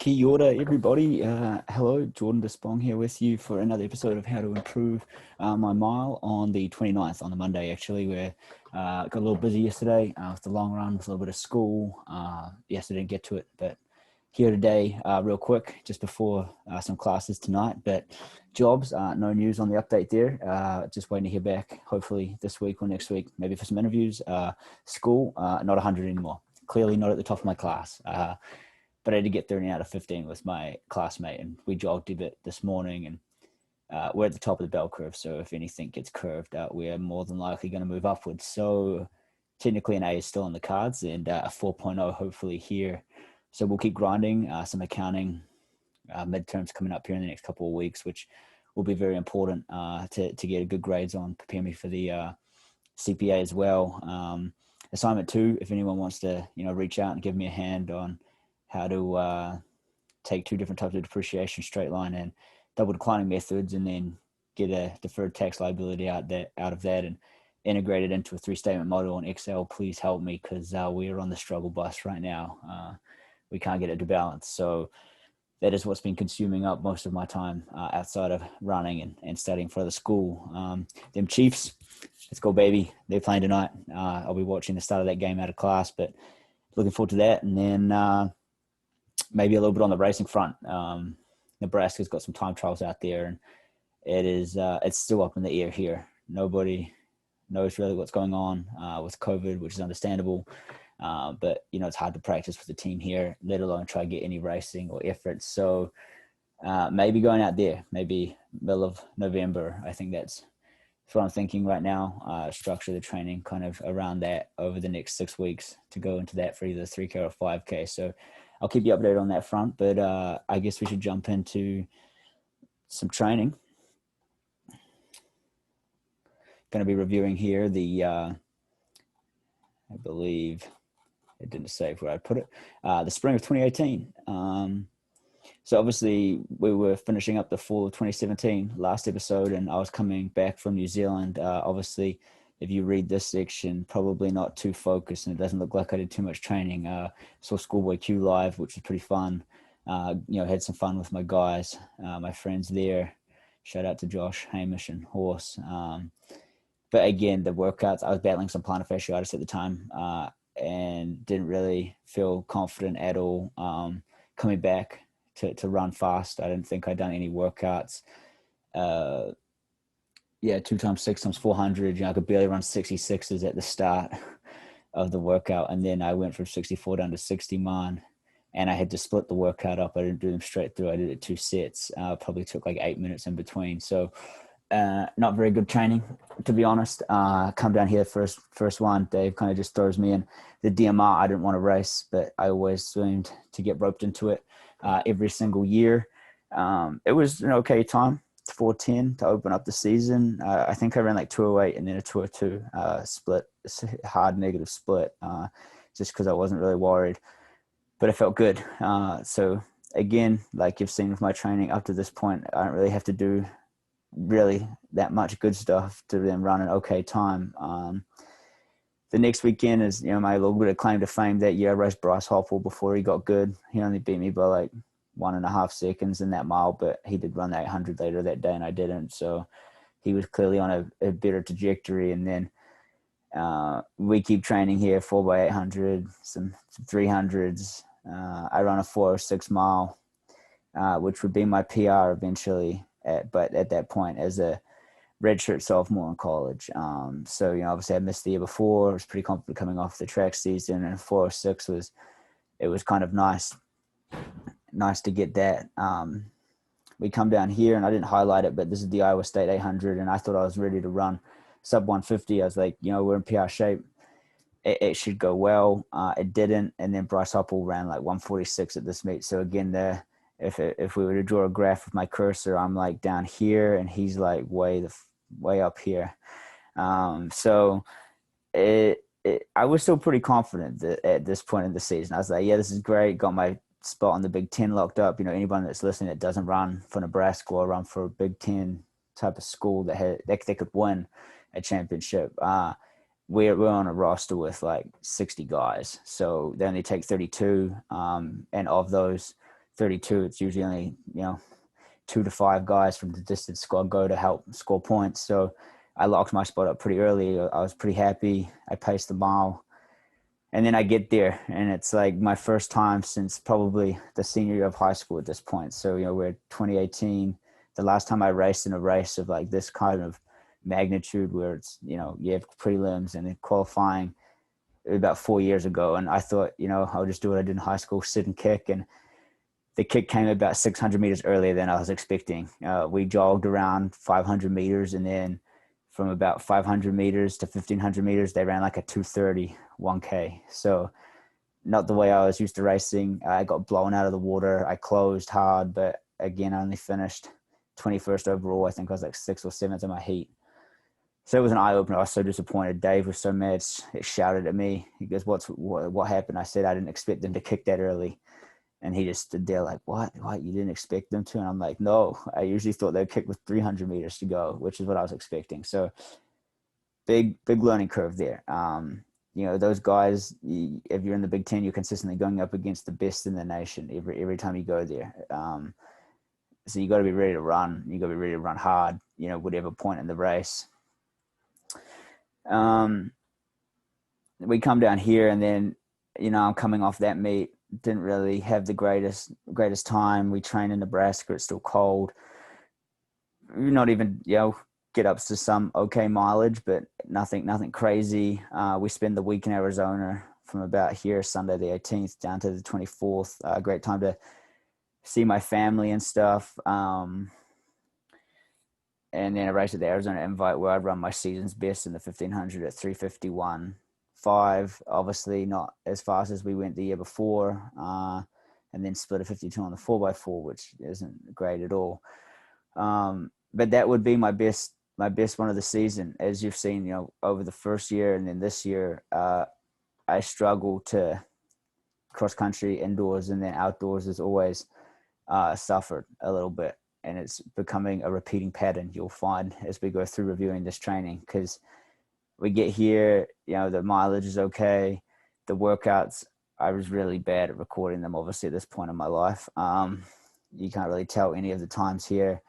Kia ora, everybody. Hello, Jordan Despong here with you for another episode of How to Improve My Mile on the 29th, on the Monday, actually. We got a little busy yesterday with the long run, with a little bit of school. Yes, I didn't get to it, but here today, real quick, just before some classes tonight. But jobs, no news on the update there. Just waiting to hear back, hopefully this week or next week, maybe for some interviews. School, not 100 anymore. Clearly not at the top of my class. But I had to get 30 out of 15 with my classmate, and we jogged a bit this morning, and we're at the top of the bell curve. So if anything gets curved out, we're more than likely going to move upwards. So technically an A is still on the cards, and a 4.0 hopefully here. So we'll keep grinding. Some accounting midterms coming up here in the next couple of weeks, which will be very important to get good grades on, prepare me for the CPA as well. Assignment 2, if anyone wants to reach out and give me a hand on how to take two different types of depreciation, straight line and double declining methods, and then get a deferred tax liability out of that and integrate it into a 3-statement model in Excel. Please help me, because we are on the struggle bus right now. We can't get it to balance. So that is what's been consuming up most of my time outside of running and studying for the school. Them Chiefs, let's go, baby. They're playing tonight. I'll be watching the start of that game out of class, but looking forward to that. And then maybe a little bit on the racing front. Nebraska's got some time trials out there, and it's still up in the air here. Nobody knows really what's going on with COVID, which is understandable. But it's hard to practice with the team here, let alone try to get any racing or effort. So maybe going out there, maybe middle of November. I think that's what I'm thinking right now. Structure the training kind of around that over the next 6 weeks to go into that for either 3K or 5K. So I'll keep you updated on that front, but I guess we should jump into some training. Going to be reviewing here I believe it didn't say where I'd put it, the spring of 2018. So obviously we were finishing up the fall of 2017 last episode, and I was coming back from New Zealand. Obviously, if you read this section, probably not too focused, and it doesn't look like I did too much training. Saw Schoolboy Q live, which was pretty fun. Had some fun with my guys, my friends there. Shout out to Josh, Hamish, and Horse. But again, the workouts, I was battling some plantar fasciitis at the time, and didn't really feel confident at all coming back to run fast. I didn't think I'd done any workouts. 2 times 6 times 400. I could barely run 66s at the start of the workout, and then I went from 64 down to 60 mine, and I had to split the workout up. I didn't do them straight through. I did it 2 sets. Probably took like 8 minutes in between. So not very good training, to be honest. Come down here first one, Dave kind of just throws me in the DMR. I didn't want to race, but I always seemed to get roped into it every single year. It was an okay time, 4:10 to open up the season. I think I ran like 2:08 and then a 2:02 split, hard negative split, just because I wasn't really worried, but it felt good. So again, like you've seen with my training up to this point, I don't really have to do really that much good stuff to then run an okay time. The next weekend is my little bit of claim to fame that year. I raced Bryce Hoppel before he got good. He only beat me by like 1.5 seconds in that mile, but he did run the 800 later that day and I didn't. So he was clearly on a better trajectory. And then we keep training here, 4x800, some 300s. I run a 4:06 mile, which would be my PR eventually. But at that point, as a redshirt sophomore in college. So obviously I missed the year before. I was pretty confident coming off the track season, and 4:06 was kind of nice to get that. We come down here, and I didn't highlight it, but this is the Iowa State 800, and I thought I was ready to run sub 150. I was like, we're in PR shape. It should go well. It didn't, and then Bryce Hoppel ran like 146 at this meet. So again, if we were to draw a graph with my cursor, I'm like down here, and he's like way up here. So I was still pretty confident that at this point in the season. I was like, yeah, this is great. Got my spot on the Big Ten locked up. Anyone that's listening that doesn't run for Nebraska or run for a Big Ten type of school that they could win a championship. We're on a roster with like 60 guys, so they only take 32, and of those 32, it's usually only, 2 to 5 guys from the distance squad go to help score points. So I locked my spot up pretty early. I was pretty happy. I paced the mile. And then I get there, and it's like my first time since probably the senior year of high school at this point. So, we're 2018. The last time I raced in a race of like this kind of magnitude where it's, you have prelims and then qualifying about 4 years ago. And I thought, I'll just do what I did in high school, sit and kick. And the kick came about 600 meters earlier than I was expecting. We jogged around 500 meters, and then from about 500 meters to 1500 meters, they ran like a 2:30 1K. So not the way I was used to racing. I got blown out of the water. I closed hard, but again, I only finished 21st overall. I think I was like 6th or 7th in my heat. So it was an eye opener. I was so disappointed. Dave was so mad. He shouted at me. He goes, what happened? I said, I didn't expect them to kick that early. And he just stood there like, what? You didn't expect them to? And I'm like, no, I usually thought they'd kick with 300 meters to go, which is what I was expecting. So big learning curve there. Those guys, if you're in the Big Ten, you're consistently going up against the best in the nation every time you go there. So you got to be ready to run. You got to be ready to run hard, whatever point in the race. We come down here, and then, I'm coming off that meet. Didn't really have the greatest time. We train in Nebraska. It's still cold. Not even, get up to some okay mileage, but nothing crazy. We spend the week in Arizona from about here, Sunday the 18th down to the 24th. Great time to see my family and stuff. And then I raced at the Arizona Invite, where I'd run my season's best in the 1500 at 3:51.5. Obviously not as fast as we went the year before, and then split a 52 on the 4x4, which isn't great at all. But that would be my best one of the season. As you've seen, over the first year and then this year, I struggle to cross country indoors, and then outdoors has always suffered a little bit. And it's becoming a repeating pattern, you'll find, as we go through reviewing this training, because we get here, the mileage is okay. The workouts, I was really bad at recording them, obviously, at this point in my life. You can't really tell any of the times here.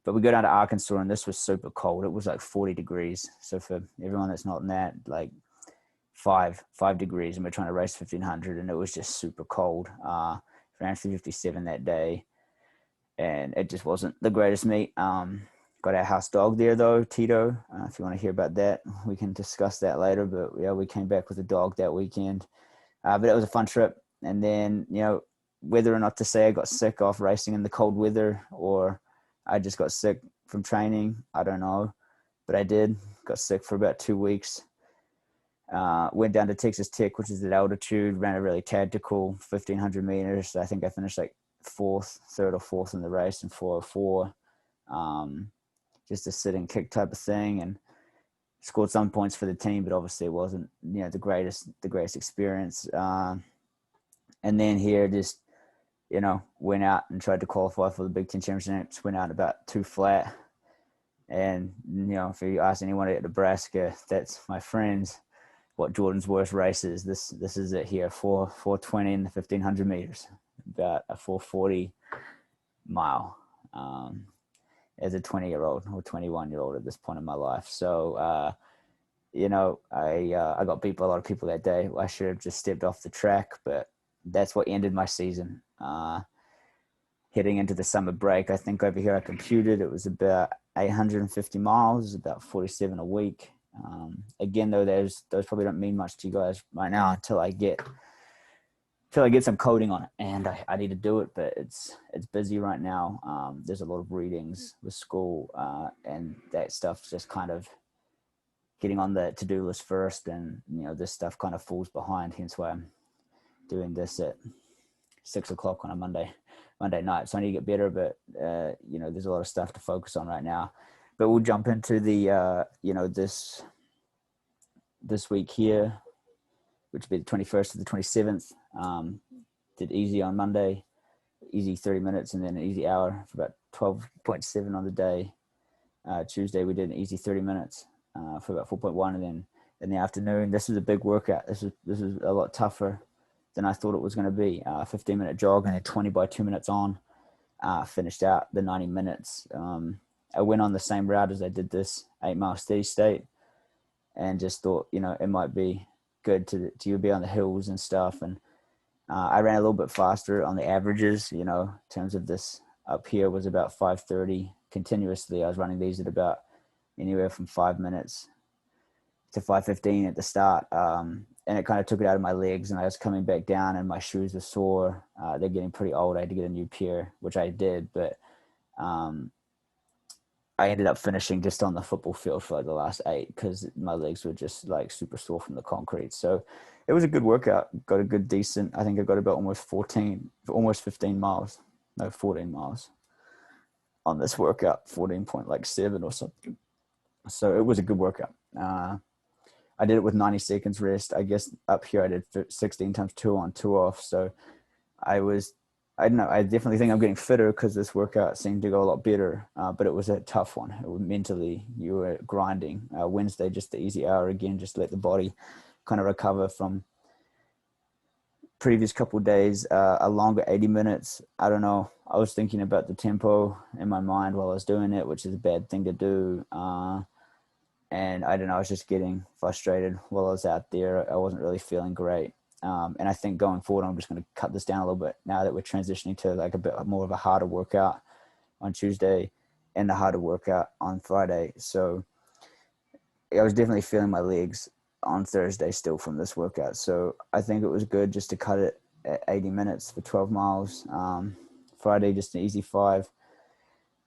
But we go down to Arkansas, and this was super cold. It was like 40 degrees. So for everyone that's not in that, like 5 degrees, and we're trying to race 1500, and it was just super cold. Ran 3:57 that day, and it just wasn't the greatest meet. Got our house dog there though, Tito. If you want to hear about that, we can discuss that later. But yeah, we came back with a dog that weekend. But it was a fun trip. And then, whether or not to say I got sick off racing in the cold weather, or I just got sick from training, I don't know. But I did. Got sick for about 2 weeks. Went down to Texas Tech, which is at altitude, ran a really tactical 1500 meters. I think I finished like third or fourth in the race in 4:04. Just a sit and kick type of thing, and scored some points for the team, but obviously it wasn't, the greatest experience. And then here just, went out and tried to qualify for the Big Ten Championships, went out about 2 flat. And, if you ask anyone at Nebraska, that's my friends, what Jordan's worst race is, this is it here, 4:20 in the 1500 meters, about a 4:40 mile. As a 20-year-old or 21-year-old at this point in my life. So, I got beat by a lot of people that day. I should have just stepped off the track, but that's what ended my season. Heading into the summer break, I think over here I computed, it was about 850 miles, about 47 a week. Again, though, those probably don't mean much to you guys right now until I get some coding on it, and I need to do it, but it's busy right now. There's a lot of readings with school, and that stuff's just kind of getting on the to-do list first, and this stuff kind of falls behind, hence why I'm doing this at 6:00 on a Monday night. So I need to get better, but there's a lot of stuff to focus on right now. But we'll jump into the this week here, which will be the 21st to the 27th. Did easy on Monday, easy 30 minutes, and then an easy hour for about 12.7 on the day. Tuesday, we did an easy 30 minutes for about 4.1, and then in the afternoon, this is a big workout. This is a lot tougher than I thought it was going to be. 15-minute jog and then 20 by 2 minutes on. Finished out the 90 minutes. I went on the same route as I did this 8 mile steady state, and just thought, it might be good to be on the hills and stuff. And I ran a little bit faster on the averages, in terms of this up here was about 5:30 continuously. I was running these at about anywhere from 5 minutes to 5:15 at the start. And it kind of took it out of my legs, and I was coming back down and my shoes were sore. They're getting pretty old. I had to get a new pair, which I did, but I ended up finishing just on the football field for like the last 8 because my legs were just like super sore from the concrete. So it was a good workout. Got a good, decent, I think I got about almost 15 miles, no, 14 miles on this workout, 14.7 or something. So it was a good workout. I did it with 90 seconds rest. I guess up here I did 16 times 2 on, 2 off. So I don't know. I definitely think I'm getting fitter because this workout seemed to go a lot better. But it was a tough one. It was mentally, you were grinding. Wednesday, just the easy hour again, just let the body kind of recover from previous couple of days. A longer 80 minutes. I don't know. I was thinking about the tempo in my mind while I was doing it, which is a bad thing to do. And I don't know, I was just getting frustrated while I was out there. I wasn't really feeling great. And I think going forward, I'm just going to cut this down a little bit now that we're transitioning to like a bit more of a harder workout on Tuesday and a harder workout on Friday. So I was definitely feeling my legs on Thursday still from this workout. So I think it was good just to cut it at 80 minutes for 12 miles. Friday, just an easy 5.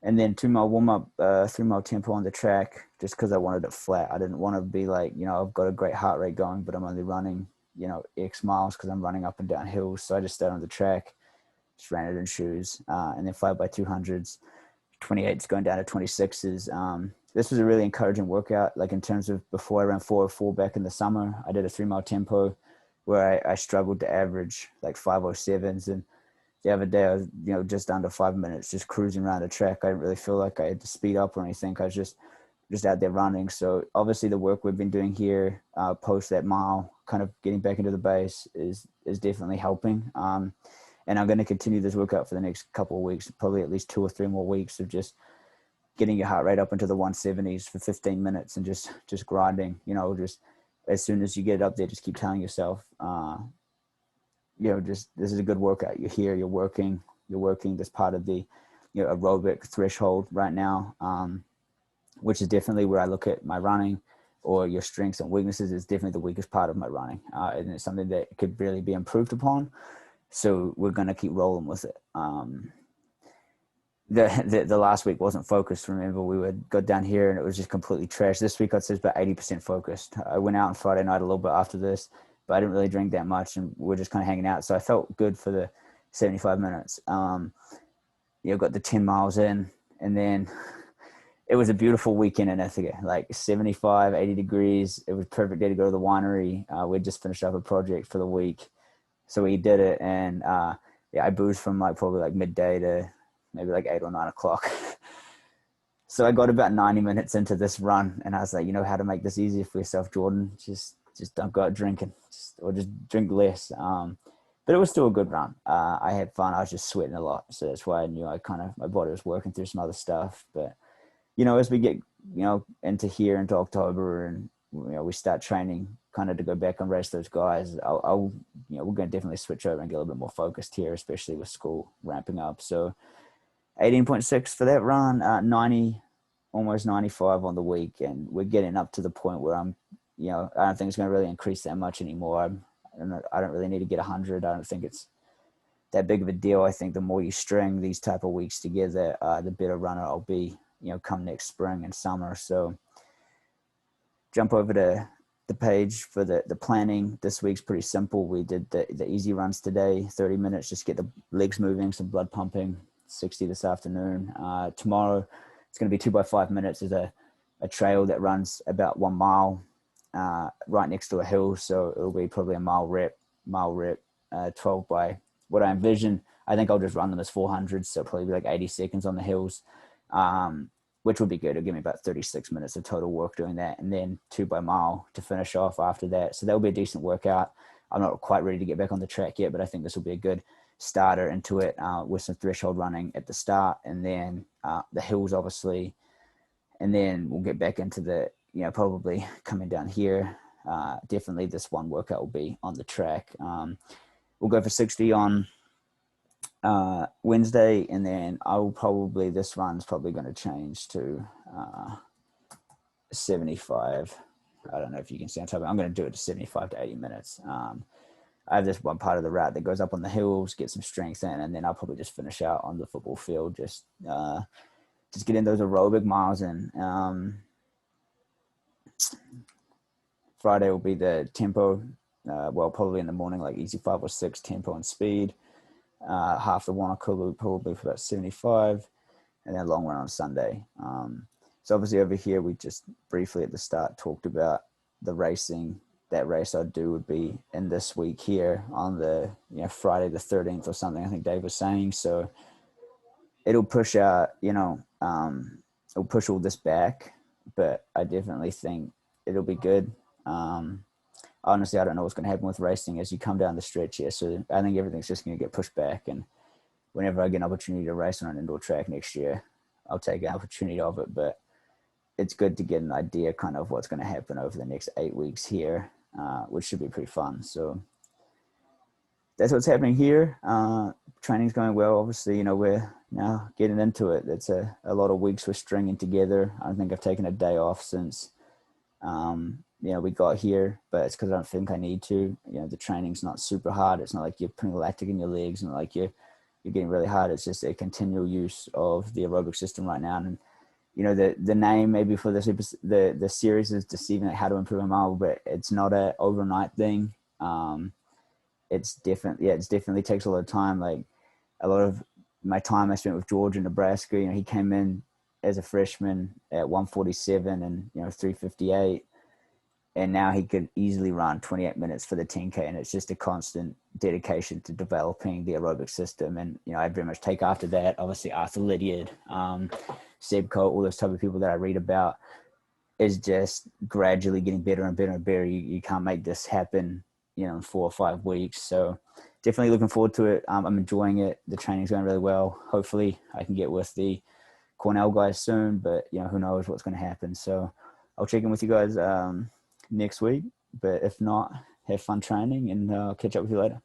And then 2-mile warm-up, 3-mile tempo on the track, just because I wanted it flat. I didn't want to be like, I've got a great heart rate going, but I'm only running, X miles because I'm running up and down hills. So I just stayed on the track, just ran it in shoes, and then 5x200s, 28s going down to 26s. This was a really encouraging workout. Like in terms of before I ran 404 back in the summer, I did a 3-mile tempo where I struggled to average like 507s, and the other day I was, just under 5 minutes, just cruising around the track. I didn't really feel like I had to speed up or anything. I was just out there running. So obviously the work we've been doing here post that mile, kind of getting back into the base is definitely helping. And I'm going to continue this workout for the next couple of weeks, probably at least 2 or 3 more weeks of just getting your heart rate up into the 170s for 15 minutes and just grinding, just as soon as you get up there, just keep telling yourself, just this is a good workout. You're here, you're working this part of the aerobic threshold right now, which is definitely where I look at my running or your strengths and weaknesses. Is definitely the weakest part of my running, and it's something that could really be improved upon. So we're going to keep rolling with it. The last week wasn't focused. Remember, we got down here and it was just completely trash. This week I'd say it's about 80% focused. I went out on Friday night a little bit after this, but I didn't really drink that much, and we're just kind of hanging out. So I felt good for the 75 minutes. Got the 10 miles in, and then it was a beautiful weekend in Ithaca, like 75, 80 degrees. It was a perfect day to go to the winery. We'd just finished up a project for the week. So we did it, and I boozed from probably like midday to maybe like 8 or 9 o'clock. So I got about 90 minutes into this run, and I was like, how to make this easier for yourself, Jordan? Just don't go out drinking, or just drink less. But it was still a good run. I had fun. I was just sweating a lot, so that's why I knew my body was working through some other stuff. But as we get into October, and we start training kind of to go back and race those guys, we're going to definitely switch over and get a little bit more focused here, especially with school ramping up. So 18.6 for that run, 90, almost 95 on the week, and we're getting up to the point where I'm, I don't think it's going to really increase that much anymore. I don't really need to get 100. I don't think it's that big of a deal. I think the more you string these type of weeks together, the better runner I'll be, come next spring and summer. So jump over to the page for the planning. This week's pretty simple. We did the easy runs today, 30 minutes, just get the legs moving, some blood pumping, 60 this afternoon. Tomorrow, it's going to be 2x5 minutes. There's a trail that runs about 1 mile right next to a hill. So it'll be probably a mile rep, 12 by what I envision. I think I'll just run them as 400. So probably be like 80 seconds on the hills, which would be good. It'll give me about 36 minutes of total work doing that. And then 2 by mile to finish off after that. So that'll be a decent workout. I'm not quite ready to get back on the track yet, but I think this will be a good starter into it, with some threshold running at the start, and then the hills, obviously. And then we'll get back into the, probably coming down here. Definitely this one workout will be on the track. We'll go for 60 on Wednesday, and then this run's probably going to change to 75. I don't know if you can see on top of it. I'm going to do it to 75 to 80 minutes. I have this one part of the route that goes up on the hills, get some strength in, and then I'll probably just finish out on the football field, just get in those aerobic miles in. Friday will be the tempo, probably in the morning, like easy 5 or 6 tempo and speed. Half the Wanaka probably for about 75, and then long run on Sunday. So obviously over here, we just briefly at the start talked about the racing. That race I'd do would be in this week here on the Friday the 13th or something, I think Dave was saying. So it'll push out, it'll push all this back, but I definitely think it'll be good. Honestly, I don't know what's going to happen with racing as you come down the stretch here. So I think everything's just going to get pushed back. And whenever I get an opportunity to race on an indoor track next year, I'll take an opportunity of it. But it's good to get an idea kind of what's going to happen over the next 8 weeks here, which should be pretty fun. So that's what's happening here. Training's going well. Obviously, we're now getting into it. It's a lot of weeks we're stringing together. I don't think I've taken a day off since we got here, but it's because I don't think I need to. The training's not super hard. It's not like you're putting lactic in your legs and like you're getting really hard. It's just a continual use of the aerobic system right now. And the name maybe for this the series is Deceiving, like How to Improve a Mile, but it's not an overnight thing. It's different. Yeah, it definitely takes a lot of time. Like a lot of my time I spent with George in Nebraska, he came in as a freshman at 147 and 358. And now he could easily run 28 minutes for the 10K. And it's just a constant dedication to developing the aerobic system. And, I very much take after that. Obviously, Arthur Lydiard, Sept, all those type of people that I read about is just gradually getting better and better and better. You can't make this happen, in 4 or 5 weeks. So definitely looking forward to it. I'm enjoying it. The training's going really well. Hopefully I can get with the Cornell guys soon, but, who knows what's going to happen. So I'll check in with you guys next week, but if not, have fun training, and I'll catch up with you later.